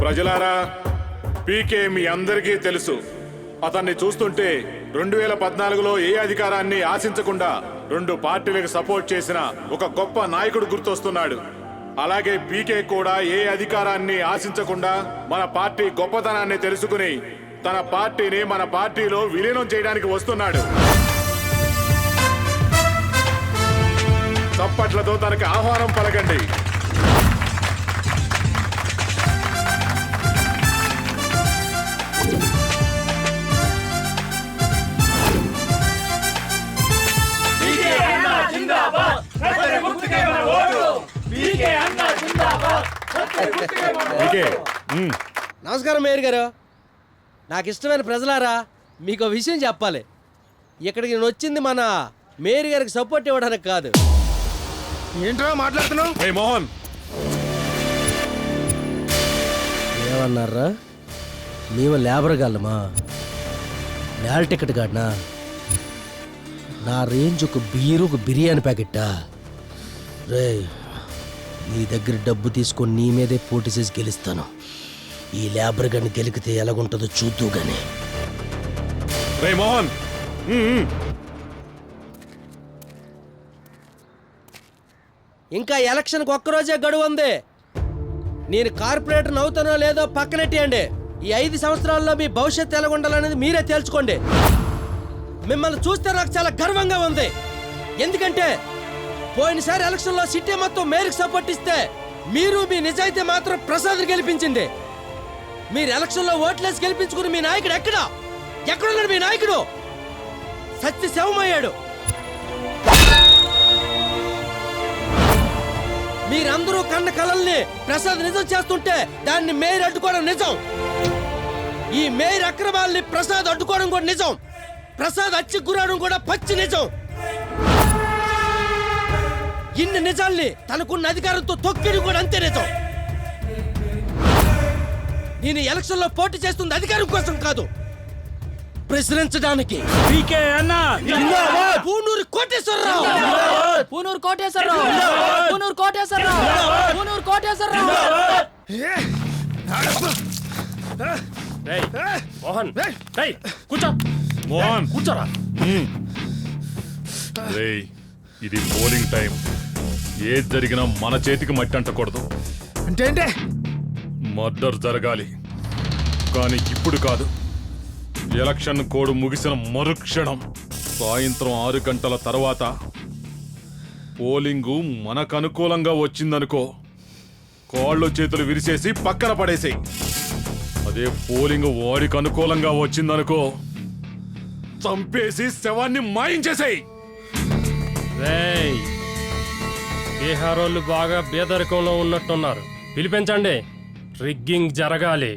ప్రజలారా, పీకే మీ అందరికీ తెలుసు. అతన్ని చూస్తుంటే 2014లో ఏ అధికారాన్ని ఆశించకుండా 2 పార్టీలకు సపోర్ట్ చేసిన ఒక గొప్ప నాయకుడు గుర్తొస్తున్నాడు. అలాగే పీకే కూడా ఏ అధికారాన్ని ఆశించకుండా మన పార్టీ గొప్పతనాన్ని తెలుసుకుని తన పార్టీని మన పార్టీలో విలీనం చేయడానికి వస్తున్నాడు. చప్పట్లతో తనకి ఆహ్వానం పలకండి. నమస్కారం మేయర్ గారు. నాకు ఇష్టమైన ప్రజలారా, మీకు విషయం చెప్పాలి. ఇక్కడికి నేను వచ్చింది మన మేయర్ గారికి సపోర్ట్ ఇవ్వడానికి కాదు. ఏంట్రా మాట్లాడుతున్నావు? మోహన్ ఏమన్నారా? మేము లేబర్ గాళ్ళమా? నేల టికెట్ కాడనా? నా రేంజ్ ఒక బిర్యానీ ప్యాకెట్టా? రే, నీ దగ్గర డబ్బు తీసుకొని నీ మీదే పోటీ చేసి గెలుస్తాను. ఈ లేబర్ గారిని గెలికితే ఎలాగుంటుందో చూద్దు గాని. మోహన్, ఇంకా ఎలక్షన్కి ఒక్కరోజే గడువు ఉంది. నేను కార్పొరేటర్ అవుతానో లేదో పక్కనెట్టేయండి. ఈ 5 సంవత్సరాల్లో మీ భవిష్యత్తు ఎలాగుండాలనేది మీరే తేల్చుకోండి. మిమ్మల్ని చూస్తే నాకు చాలా గర్వంగా ఉంది. ఎందుకంటే పోయినసారి ఎలక్షన్లో సిటీ మొత్తం మేయర్కి సపోర్ట్ ఇస్తే మీరు మీ నిజాయితీ మాత్రం ప్రసాద్ గెలిపించింది. మీరు ఎలక్షన్లో ఓట్లేసి గెలిపించుకుని మీ నాయకుడు ఎక్కడున్నాడు? మీ నాయకుడు సత్య శవమయ్యాడు. మీరందరూ కన్న కలల్ని ప్రసాద్ నిజం చేస్తుంటే దాన్ని మేయర్ అడ్డుకోవడం నిజం. ఈ మేయర్ అక్రమాల్ని ప్రసాద్ అడ్డుకోవడం కూడా నిజం. ప్రసాద్ అచ్చి గురవడం కూడా పచ్చి నిజం. ఇన్ని నిజాల్ని తనకున్న అధికారంతో తొక్కిడి కూడా అంతే నిజం. నేను ఎలక్షన్ లో పోటీ చేస్తుంది అధికారం కోసం కాదు, ప్రశ్నించడానికి. పూనూరు కోటేశ్వరరావు, పూనూరు కోటేశ్వరరావు, పూనూరు కోటేశ్వరరావు, పూనూరు కోటేశ్వరరావు. మోహన్, కూర్చో. మోహన్ కూర్చోరా. ఇది పోలింగ్ టైం. ఏది జరిగినా మన చేతికి మట్టి అంటకూడదు. అంటే మర్డర్ జరగాలి, కానీ ఇప్పుడు కాదు. ఎలక్షన్ కోడ్ ముగిసిన మరుక్షణం సాయంత్రం 6 గంటల తర్వాత పోలింగు మనకు అనుకూలంగా వచ్చిందనుకో, కాళ్ళు చేతులు విరిసేసి పక్కన పడేసేయి. అదే పోలింగ్ వాడికి అనుకూలంగా వచ్చిందనుకో, చంపేసి శవాన్ని మాయించేసేయి. బీహార్ వాళ్ళు బాగా బేదరికంలో ఉన్నట్టున్నారు. పిలిపించండి. రిగ్గింగ్ జరగాలి.